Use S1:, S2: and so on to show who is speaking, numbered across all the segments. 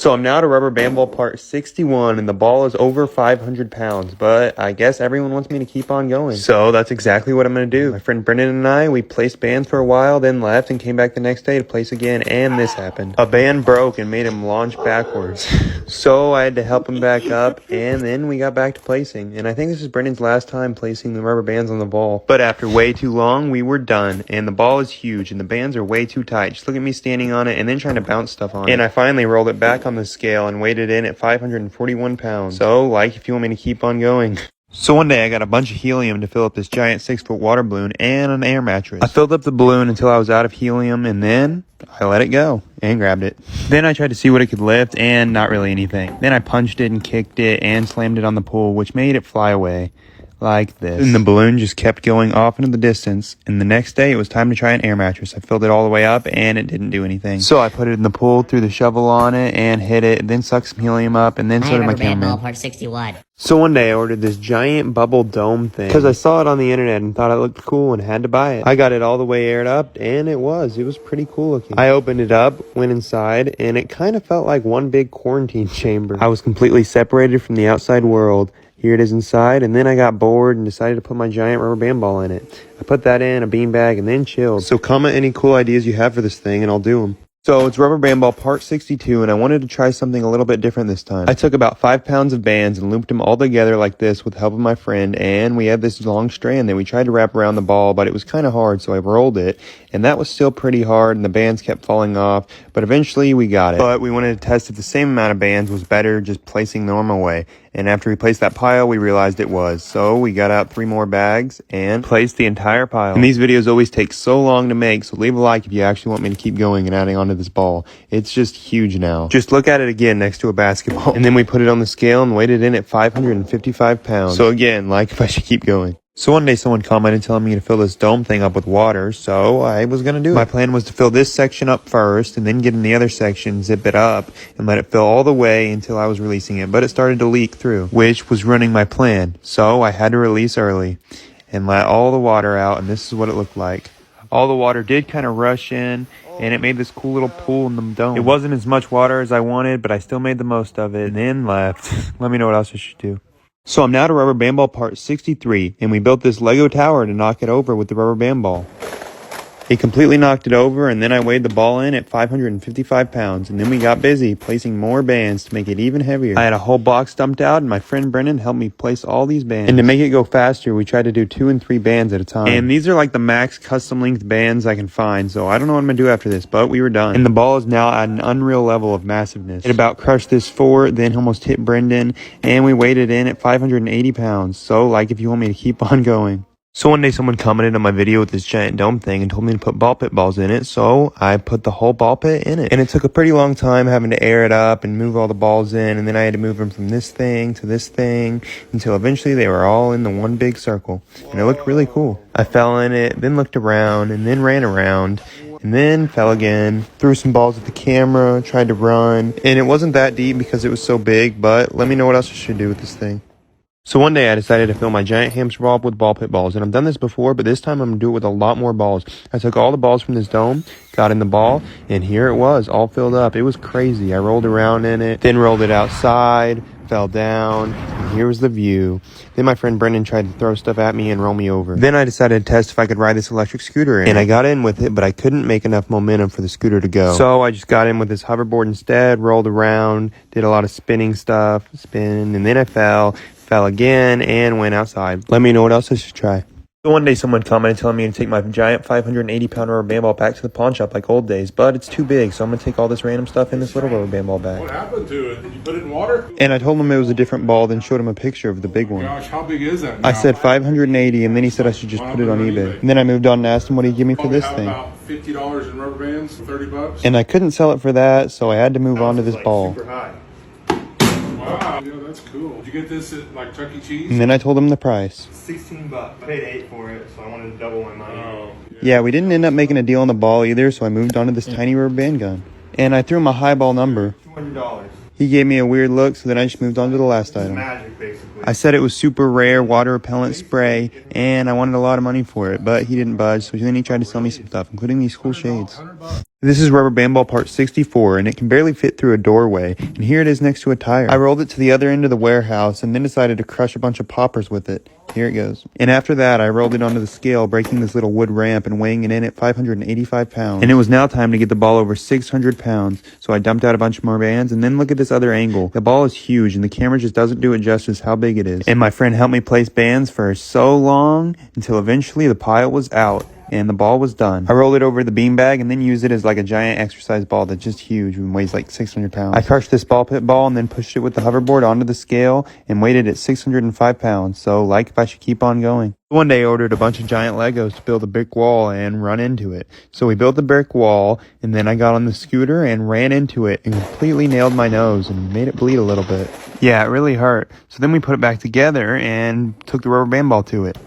S1: So I'm now at a rubber band ball part 61, and the ball is over 500 pounds, but I guess everyone wants me to keep on going. So that's exactly what I'm going to do. My friend Brendan and I, we placed bands for a while, then left and came back the next day to place again, and this happened. A band broke and made him launch backwards. So I had to help him back up, and then we got back to placing. And I think this is Brendan's last time placing the rubber bands on the ball. But after way too long, we were done, and the ball is huge, and the bands are way too tight. Just look at me standing on it and then trying to bounce stuff on it. And I finally rolled it back on the scale and weighed it in at 541 pounds. So, like, if you want me to keep on going. So one day I got a bunch of helium to fill up this giant 6-foot water balloon and an air mattress. I filled up the balloon until I was out of helium, and then I let it go and grabbed it. Then I tried to see what it could lift, and not really anything. Then I punched it and kicked it and slammed it on the pool, which made it fly away. Like this. And the balloon just kept going off into the distance. And the next day, it was time to try an air mattress. I filled it all the way up, and it didn't do anything. So I put it in the pool, threw the shovel on it, and hit it, then sucked some helium up, and then so did my cameraman.
S2: Part 61.
S1: So one day, I ordered this giant bubble dome thing because I saw it on the internet and thought it looked cool and had to buy it. I got it all the way aired up, and it was pretty cool looking. I opened it up, went inside, and it kind of felt like one big quarantine chamber. I was completely separated from the outside world. Here it is inside, and then I got bored and decided to put my giant rubber band ball in it. I put that in a beanbag and then chilled. So comment any cool ideas you have for this thing, and I'll do them. So it's rubber band ball part 62, and I wanted to try something a little bit different this time. I took about 5 pounds of bands and looped them all together like this with the help of my friend, and we had this long strand that we tried to wrap around the ball, but it was kind of hard, so I rolled it, and that was still pretty hard, and the bands kept falling off, but eventually we got it. But we wanted to test if the same amount of bands was better just placing the normal way, and after we placed that pile, we realized it was. So we got out 3 more bags and placed the entire pile. And these videos always take so long to make, so leave a like if you actually want me to keep going and adding on to this ball. It's just huge now. Just look at it again next to a basketball. And then we put it on the scale and weighed it in at 555 pounds. So again, like if I should keep going. So one day someone commented telling me to fill this dome thing up with water, so I was going to do it. My plan was to fill this section up first and then get in the other section, zip it up, and let it fill all the way until I was releasing it. But it started to leak through, which was running my plan. So I had to release early and let all the water out, and this is what it looked like. All the water did kind of rush in, and it made this cool little pool in the dome. It wasn't as much water as I wanted, but I still made the most of it and then left. Let me know what else I should do. So I'm now to rubber band ball part 63, and we built this Lego tower to knock it over with the rubber band ball. It completely knocked it over, and then I weighed the ball in at 555 pounds, and then we got busy placing more bands to make it even heavier. I had a whole box dumped out, and my friend Brendan helped me place all these bands. And to make it go faster, we tried to do 2 and 3 bands at a time. And these are like the max custom length bands I can find, so I don't know what I'm going to do after this, but we were done. And the ball is now at an unreal level of massiveness. It about crushed this fort, then almost hit Brendan, and we weighed it in at 580 pounds. So, like, if you want me to keep on going. So one day someone commented on my video with this giant dome thing and told me to put ball pit balls in it, so I put the whole ball pit in it. And it took a pretty long time having to air it up and move all the balls in, and then I had to move them from this thing to this thing until eventually they were all in the one big circle. And it looked really cool. I fell in it, then looked around, and then ran around, and then fell again, threw some balls at the camera, tried to run, and it wasn't that deep because it was so big, but let me know what else I should do with this thing. So one day I decided to fill my giant hamster ball up with ball pit balls, and I've done this before, but this time I'm going to do it with a lot more balls. I took all the balls from this dome, got in the ball, and here it was, all filled up. It was crazy. I rolled around in it, then rolled it outside, fell down, and here was the view. Then my friend Brendan tried to throw stuff at me and roll me over. Then I decided to test if I could ride this electric scooter in, and I got in with it, but I couldn't make enough momentum for the scooter to go. So I just got in with this hoverboard instead, rolled around, did a lot of spinning stuff, and then I fell again, and went outside. Let me know what else I should try. So one day someone commented telling me to take my giant 580-pound rubber band ball back to the pawn shop like old days, but it's too big, so I'm going to take all this random stuff in this little rubber band ball bag.
S3: What happened to it? Did you put it in water?
S1: And I told him it was a different ball, then showed him a picture of the big one.
S3: Gosh, how big is that now?
S1: I said 580, and then he said I should just put it on eBay. And then I moved on and asked him what he'd give me for this thing.
S3: About $50 in rubber bands, $30.
S1: And I couldn't sell it for that, so I had to move on to this ball.
S3: Super high. Wow, yeah, that's cool. Did you get this at like Chuck E. Cheese?
S1: And then I told him the price.
S4: $16. I paid 8 for it, so I wanted to double my money.
S3: Oh,
S1: Yeah, we didn't end up making a deal on the ball either, so I moved on to this tiny rubber band gun. And I threw him a high ball number.
S4: $200.
S1: He gave me a weird look, so then I just moved on to the last item.
S4: Magic, basically.
S1: I said it was super rare water repellent spray, and I wanted a lot of money for it, but he didn't budge, so then he tried to sell me some stuff, including these cool shades. This is rubber band ball part 64, and it can barely fit through a doorway, and here it is next to a tire. I rolled it to the other end of the warehouse, and then decided to crush a bunch of poppers with it. Here it goes. And after that, I rolled it onto the scale, breaking this little wood ramp and weighing it in at 585 pounds. And it was now time to get the ball over 600 pounds, so I dumped out a bunch more bands, and then look at this other angle. The ball is huge, and the camera just doesn't do it justice how big it is. And my friend helped me place bands for so long, until eventually the pile was out. And the ball was done. I rolled it over the beanbag and then used it as like a giant exercise ball that's just huge and weighs like 600 pounds. I crushed this ball pit ball and then pushed it with the hoverboard onto the scale and weighed it at 605 pounds. So like if I should keep on going. One day I ordered a bunch of giant Legos to build a brick wall and run into it. So we built the brick wall and then I got on the scooter and ran into it and completely nailed my nose and made it bleed a little bit. Yeah, it really hurt. So then we put it back together and took the rubber band ball to it.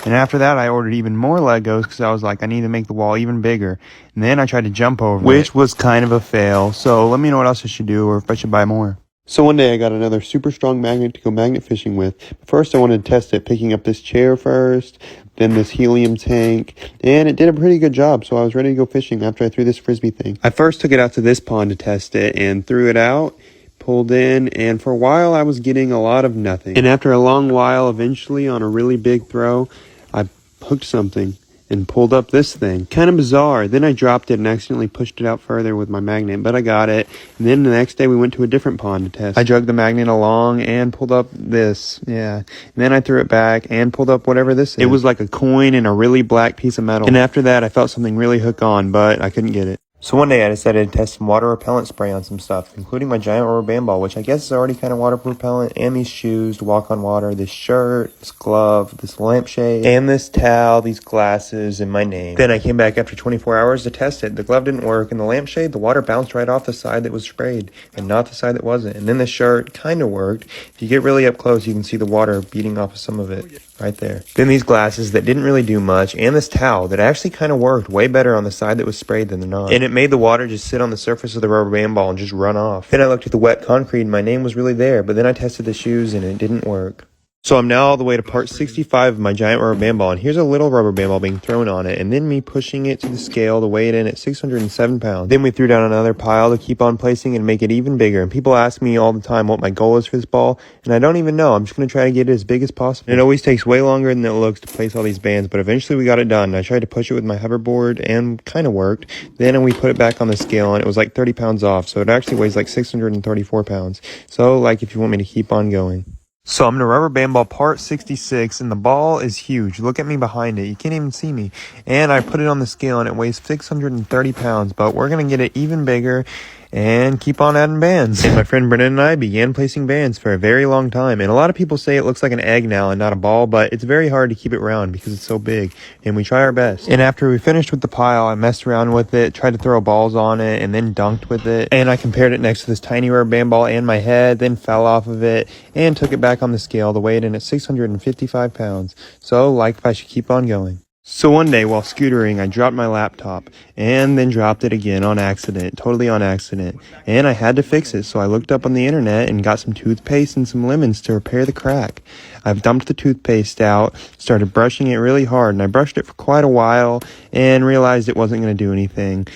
S1: And after that, I ordered even more Legos because I was like, I need to make the wall even bigger. And then I tried to jump over it, which was kind of a fail. So let me know what else I should do or if I should buy more. So one day I got another super strong magnet to go magnet fishing with. First I wanted to test it, picking up this chair first, then this helium tank, and it did a pretty good job. So I was ready to go fishing after I threw this frisbee thing. I first took it out to this pond to test it and threw it out. Pulled in, and for a while I was getting a lot of nothing. And after a long while, eventually on a really big throw, I hooked something and pulled up this thing. Kind of bizarre. Then I dropped it and accidentally pushed it out further with my magnet, but I got it. And then the next day we went to a different pond to test. I dragged the magnet along and pulled up this. Yeah. And then I threw it back and pulled up whatever this is. It was like a coin and a really black piece of metal. And after that I felt something really hook on, but I couldn't get it. So one day I decided to test some water repellent spray on some stuff, including my giant rubber band ball, which I guess is already kind of water repellent, and these shoes to walk on water, this shirt, this glove, this lampshade, and this towel, these glasses, and my name. Then I came back after 24 hours to test it. The glove didn't work, and the lampshade, the water bounced right off the side that was sprayed, and not the side that wasn't. And then the shirt kind of worked. If you get really up close, you can see the water beating off of some of it. Right there. Then these glasses that didn't really do much, and this towel that actually kind of worked way better on the side that was sprayed than the non. And it made the water just sit on the surface of the rubber band ball and just run off. Then I looked at the wet concrete and my name was really there, but then I tested the shoes and it didn't work. So I'm now all the way to part 65 of my giant rubber band ball, and here's a little rubber band ball being thrown on it, and then me pushing it to the scale to weigh it in at 607 pounds. Then we threw down another pile to keep on placing and make it even bigger, and people ask me all the time what my goal is for this ball, and I don't even know. I'm just going to try to get it as big as possible. And it always takes way longer than it looks to place all these bands, but eventually we got it done. I tried to push it with my hoverboard, and kind of worked. Then we put it back on the scale, and it was like 30 pounds off, so it actually weighs like 634 pounds. So, like, if you want me to keep on going. So I'm in a rubber band ball part 66, and the ball is huge. Look at me behind it. You can't even see me. And I put it on the scale, and it weighs 630 pounds, but we're going to get it even bigger and keep on adding bands. And my friend Brennan and I began placing bands for a very long time. And a lot of people say it looks like an egg now and not a ball, but it's very hard to keep it round because it's so big. And we try our best. And after we finished with the pile, I messed around with it, tried to throw balls on it, and then dunked with it. And I compared it next to this tiny rubber band ball and my head, then fell off of it, and took it back on the scale to weigh it in at 655 pounds. So, like if I should keep on going. So one day while scootering, I dropped my laptop and then dropped it again on accident, totally on accident. And I had to fix it, so I looked up on the internet and got some toothpaste and some lemons to repair the crack. I've dumped the toothpaste out, started brushing it really hard, and I brushed it for quite a while and realized it wasn't going to do anything.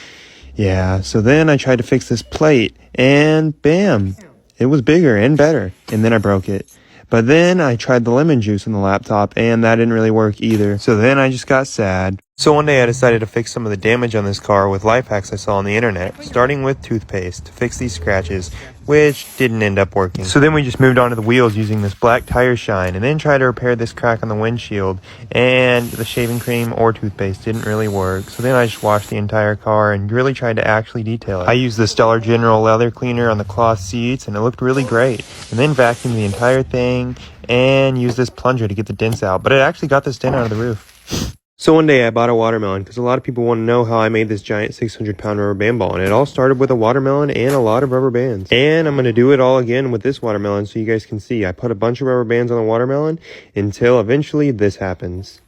S1: Yeah, so then I tried to fix this plate and bam, it was bigger and better, and then I broke it. But then I tried the lemon juice on the laptop, and that didn't really work either. So then I just got sad. So one day I decided to fix some of the damage on this car with life hacks I saw on the internet, starting with toothpaste to fix these scratches, which didn't end up working. So then we just moved on to the wheels using this black tire shine, and then tried to repair this crack on the windshield, and the shaving cream or toothpaste didn't really work. So then I just washed the entire car and really tried to actually detail it. I used this Dollar General leather cleaner on the cloth seats, and it looked really great. And then vacuumed the entire thing and used this plunger to get the dents out, but it actually got this dent out of the roof. So one day I bought a watermelon because a lot of people want to know how I made this giant 600-pound rubber band ball, and it all started with a watermelon and a lot of rubber bands. And I'm going to do it all again with this watermelon so you guys can see. I put a bunch of rubber bands on the watermelon until eventually this happens.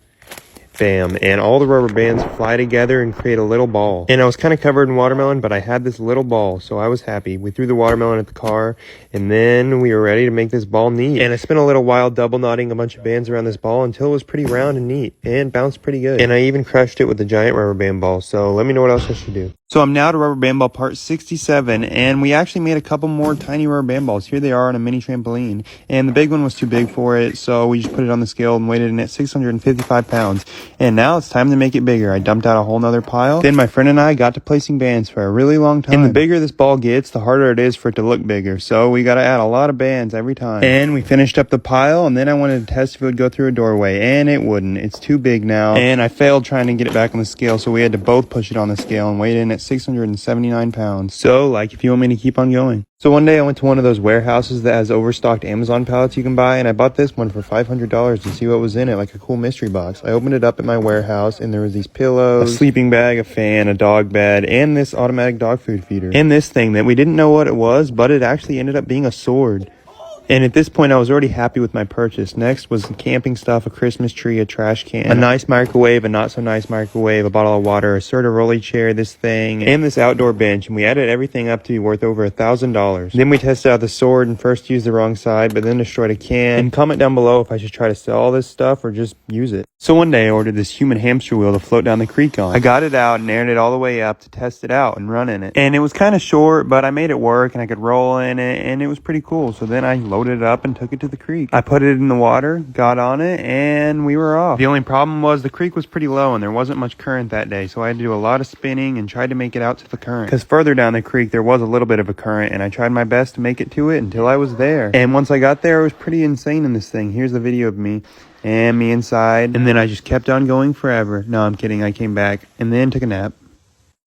S1: bam, and all the rubber bands fly together and create a little ball. And I was kind of covered in watermelon, but I had this little ball, so I was happy. We threw the watermelon at the car, and then we were ready to make this ball neat. And I spent a little while double knotting a bunch of bands around this ball until it was pretty round and neat, and bounced pretty good. And I even crushed it with the giant rubber band ball, so let me know what else I should do. So I'm now to rubber band ball part 67, and we actually made a couple more tiny rubber band balls. Here they are on a mini trampoline, and the big one was too big for it, so we just put it on the scale and weighed it in at 655 pounds. And now it's time to make it bigger. I dumped out a whole nother pile. Then my friend and I got to placing bands for a really long time. And the bigger this ball gets, the harder it is for it to look bigger, so we got to add a lot of bands every time. And we finished up the pile, and then I wanted to test if it would go through a doorway, and it wouldn't. It's too big now, and I failed trying to get it back on the scale, so we had to both push it on the scale and weigh it in at 679 pounds. So, like, if you want me to keep on going. So one day I went to one of those warehouses that has overstocked Amazon pallets you can buy, and I bought this one for $500 to see what was in it, like a cool mystery box. I opened it up at my warehouse, and there was these pillows, a sleeping bag, a fan, a dog bed, and this automatic dog food feeder. And this thing that we didn't know what it was, but it actually ended up being a sword. And at this point, I was already happy with my purchase. Next was some camping stuff, a Christmas tree, a trash can, a nice microwave, a not-so-nice microwave, a bottle of water, a Serta rolly chair, this thing, and this outdoor bench. And we added everything up to be worth over $1,000. Then we tested out the sword and first used the wrong side, but then destroyed a can. And comment down below if I should try to sell all this stuff or just use it. So one day, I ordered this human hamster wheel to float down the creek on. I got it out and aired it all the way up to test it out and run in it. And it was kind of short, but I made it work and I could roll in it, and it was pretty cool. So then I loaded it up and took it to the creek. I put it in the water, got on it, and we were off. The only problem was the creek was pretty low and there wasn't much current that day, so I had to do a lot of spinning and tried to make it out to the current. Because further down the creek there was a little bit of a current, and I tried my best to make it to it until I was there. And once I got there, it was pretty insane in this thing. Here's the video of me. And me inside, and then I just kept on going forever. No, I'm kidding. I came back and then took a nap.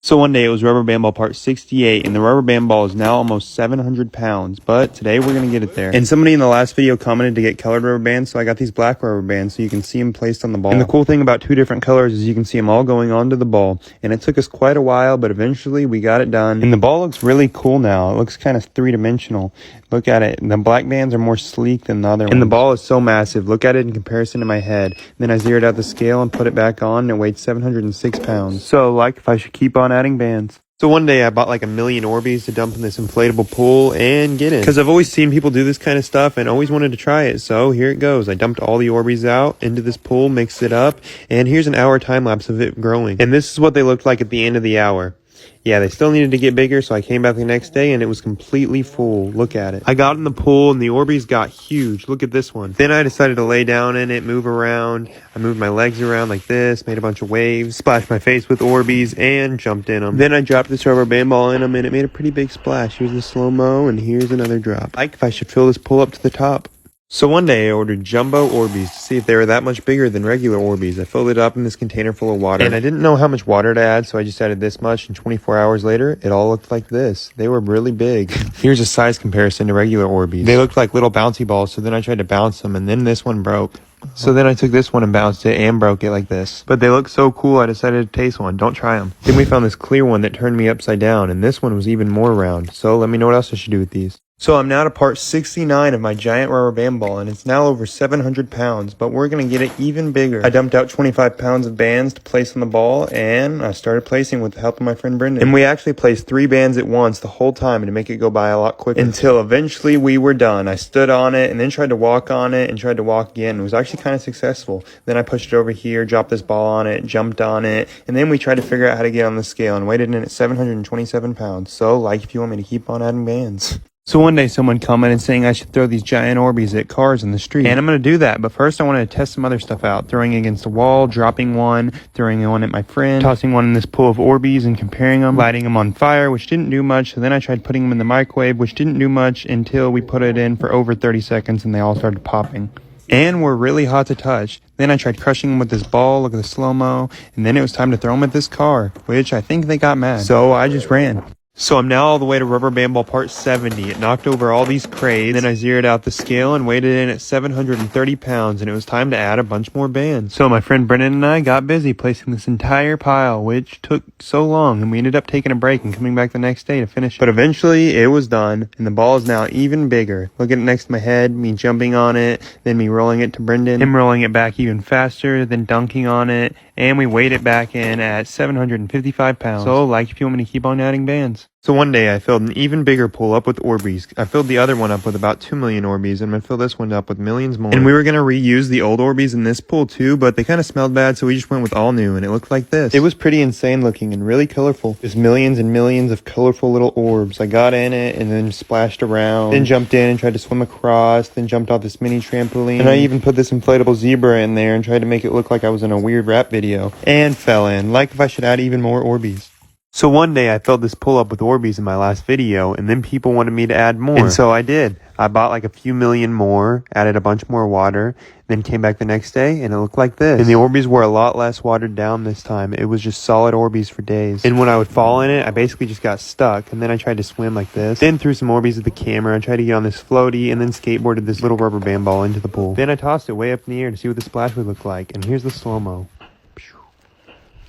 S1: So one day it was rubber band ball part 68, and the rubber band ball is now almost 700 pounds, but today we're going to get it there. And somebody in the last video commented to get colored rubber bands, so I got these black rubber bands so you can see them placed on the ball. And the cool thing about two different colors is you can see them all going onto the ball. And it took us quite a while, but eventually we got it done. And the ball looks really cool now. It looks kind of three-dimensional. Look at it. The black bands are more sleek than the other ones. And the ball is so massive. Look at it in comparison to my head. Then I zeroed out the scale and put it back on, and it weighed 706 pounds. So, like, if I should keep on adding bands. So one day I bought like 1,000,000 Orbeez to dump in this inflatable pool and get in. Because I've always seen people do this kind of stuff and always wanted to try it. So here it goes. I dumped all the Orbeez out into this pool, mixed it up, and here's an hour time lapse of it growing. And this is what they looked like at the end of the hour. Yeah, they still needed to get bigger, so I came back the next day and it was completely full. Look at it. I got in the pool and the Orbeez got huge. Look at this one. Then I decided to lay down in it, move around. I moved my legs around like this, made a bunch of waves, splashed my face with Orbeez, and jumped in them. Then I dropped this rubber band ball in them and it made a pretty big splash. Here's the slow-mo and here's another drop. Like if I should fill this pool up to the top. So one day I ordered jumbo Orbeez to see if they were that much bigger than regular Orbeez. I filled it up in this container full of water, and I didn't know how much water to add, so I just added this much, and 24 hours later, it all looked like this. They were really big. Here's a size comparison to regular Orbeez. They looked like little bouncy balls, so then I tried to bounce them, and then this one broke. So then I took this one and bounced it and broke it like this. But they look so cool, I decided to taste one. Don't try them. Then we found this clear one that turned me upside down, and this one was even more round. So let me know what else I should do with these. So I'm now to part 69 of my giant rubber band ball, and it's now over 700 pounds, but we're going to get it even bigger. I dumped out 25 pounds of bands to place on the ball, and I started placing with the help of my friend Brendan. And we actually placed 3 bands at once the whole time to make it go by a lot quicker. Until eventually we were done. I stood on it, and then tried to walk on it, and tried to walk again. It was actually kind of successful. Then I pushed it over here, dropped this ball on it, jumped on it, and then we tried to figure out how to get on the scale, and weighed it in at 727 pounds. So, like, if you want me to keep on adding bands. So one day someone commented saying I should throw these giant Orbeez at cars in the street. And I'm going to do that, but first I wanted to test some other stuff out. Throwing against a wall, dropping one, throwing one at my friend, tossing one in this pool of Orbeez and comparing them, lighting them on fire, which didn't do much. So then I tried putting them in the microwave, which didn't do much until we put it in for over 30 seconds and they all started popping. And were really hot to touch. Then I tried crushing them with this ball, look at the slow-mo, and then it was time to throw them at this car, which I think they got mad. So I just ran. So I'm now all the way to rubber band ball part 70. It knocked over all these crates. Then I zeroed out the scale and weighed it in at 730 pounds, and it was time to add a bunch more bands. So my friend Brennan and I got busy placing this entire pile, which took so long, and we ended up taking a break and coming back the next day to finish it. But eventually it was done, and the ball is now even bigger. Look at it next to my head, me jumping on it, then me rolling it to Brendan, him rolling it back even faster, then dunking on it, and we weighed it back in at 755 pounds. So like if you want me to keep on adding bands. So one day I filled an even bigger pool up with Orbeez. I filled the other one up with about 2 million Orbeez, and I'm going to fill this one up with millions more. And we were going to reuse the old Orbeez in this pool too, but they kind of smelled bad, so we just went with all new, and it looked like this. It was pretty insane looking and really colorful. There's millions and millions of colorful little orbs. I got in it and then splashed around, then jumped in and tried to swim across, then jumped off this mini trampoline, and I even put this inflatable zebra in there and tried to make it look like I was in a weird rap video, and fell in, like if I should add even more Orbeez. So one day I filled this pool up with Orbeez in my last video, and then people wanted me to add more. And so I did. I bought like a few million more, added a bunch more water, then came back the next day, and it looked like this. And the Orbeez were a lot less watered down this time. It was just solid Orbeez for days. And when I would fall in it, I basically just got stuck, and then I tried to swim like this. Then threw some Orbeez at the camera, and tried to get on this floaty, and then skateboarded this little rubber band ball into the pool. Then I tossed it way up in the air to see what the splash would look like, and here's the slow-mo.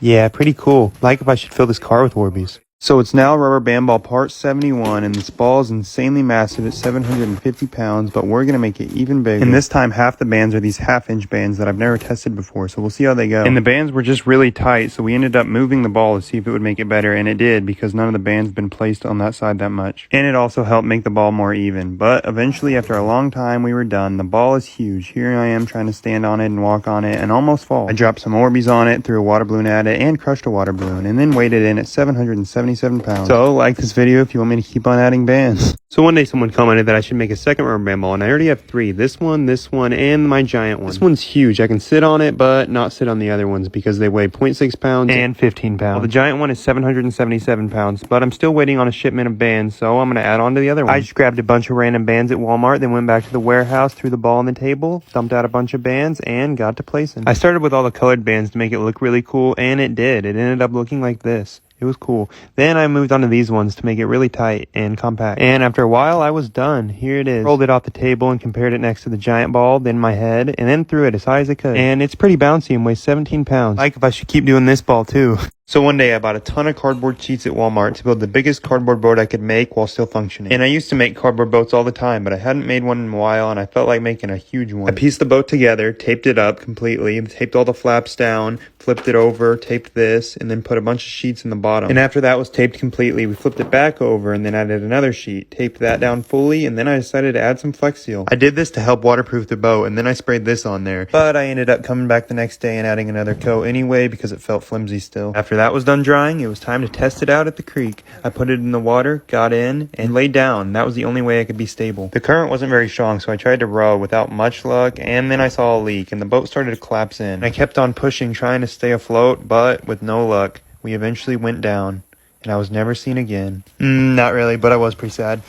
S1: Yeah, pretty cool. Like if I should fill this car with Orbeez. So it's now rubber band ball part 71, and this ball is insanely massive at 750 pounds, but we're going to make it even bigger. And this time half the bands are these half-inch bands that I've never tested before, so we'll see how they go. And the bands were just really tight, so we ended up moving the ball to see if it would make it better, and it did, because none of the bands been placed on that side that much. And it also helped make the ball more even. But eventually, after a long time, we were done. The ball is huge. Here I am trying to stand on it and walk on it and almost fall. I dropped some Orbeez on it, threw a water balloon at it, and crushed a water balloon, and then weighed it in at 777 pounds. So like this video if you want me to keep on adding bands. So one day someone commented that I should make a second rubber band ball, and I already have 3. This one, and my giant one. This one's huge. I can sit on it, but not sit on the other ones because they weigh 0.6 pounds and 15 pounds. Well, the giant one is 777 pounds, but I'm still waiting on a shipment of bands, so I'm going to add on to the other one. I just grabbed a bunch of random bands at Walmart, then went back to the warehouse, threw the ball on the table, dumped out a bunch of bands, and got to placing. I started with all the colored bands to make it look really cool, and it did. It ended up looking like this. It was cool. Then I moved on to these ones to make it really tight and compact. And after a while, I was done. Here it is. Rolled it off the table and compared it next to the giant ball, then my head, and then threw it as high as I could. And it's pretty bouncy and weighs 17 pounds. Like if I should keep doing this ball too. So one day I bought a ton of cardboard sheets at Walmart to build the biggest cardboard boat I could make while still functioning. And I used to make cardboard boats all the time, but I hadn't made one in a while, and I felt like making a huge one. I pieced the boat together, taped it up completely, taped all the flaps down, flipped it over, taped this, and then put a bunch of sheets in the bottom. And after that was taped completely, we flipped it back over and then added another sheet, taped that down fully, and then I decided to add some Flex Seal. I did this to help waterproof the boat, and then I sprayed this on there. But I ended up coming back the next day and adding another coat anyway because it felt flimsy still. After that was done drying, it was time to test it out at the creek. I put it in the water, got in, and laid down. That was the only way I could be stable. The current wasn't very strong, so I tried to row without much luck, and then I saw a leak, and the boat started to collapse in. I kept on pushing, trying to stay afloat, but with no luck, we eventually went down, and I was never seen again. Not really, but I was pretty sad.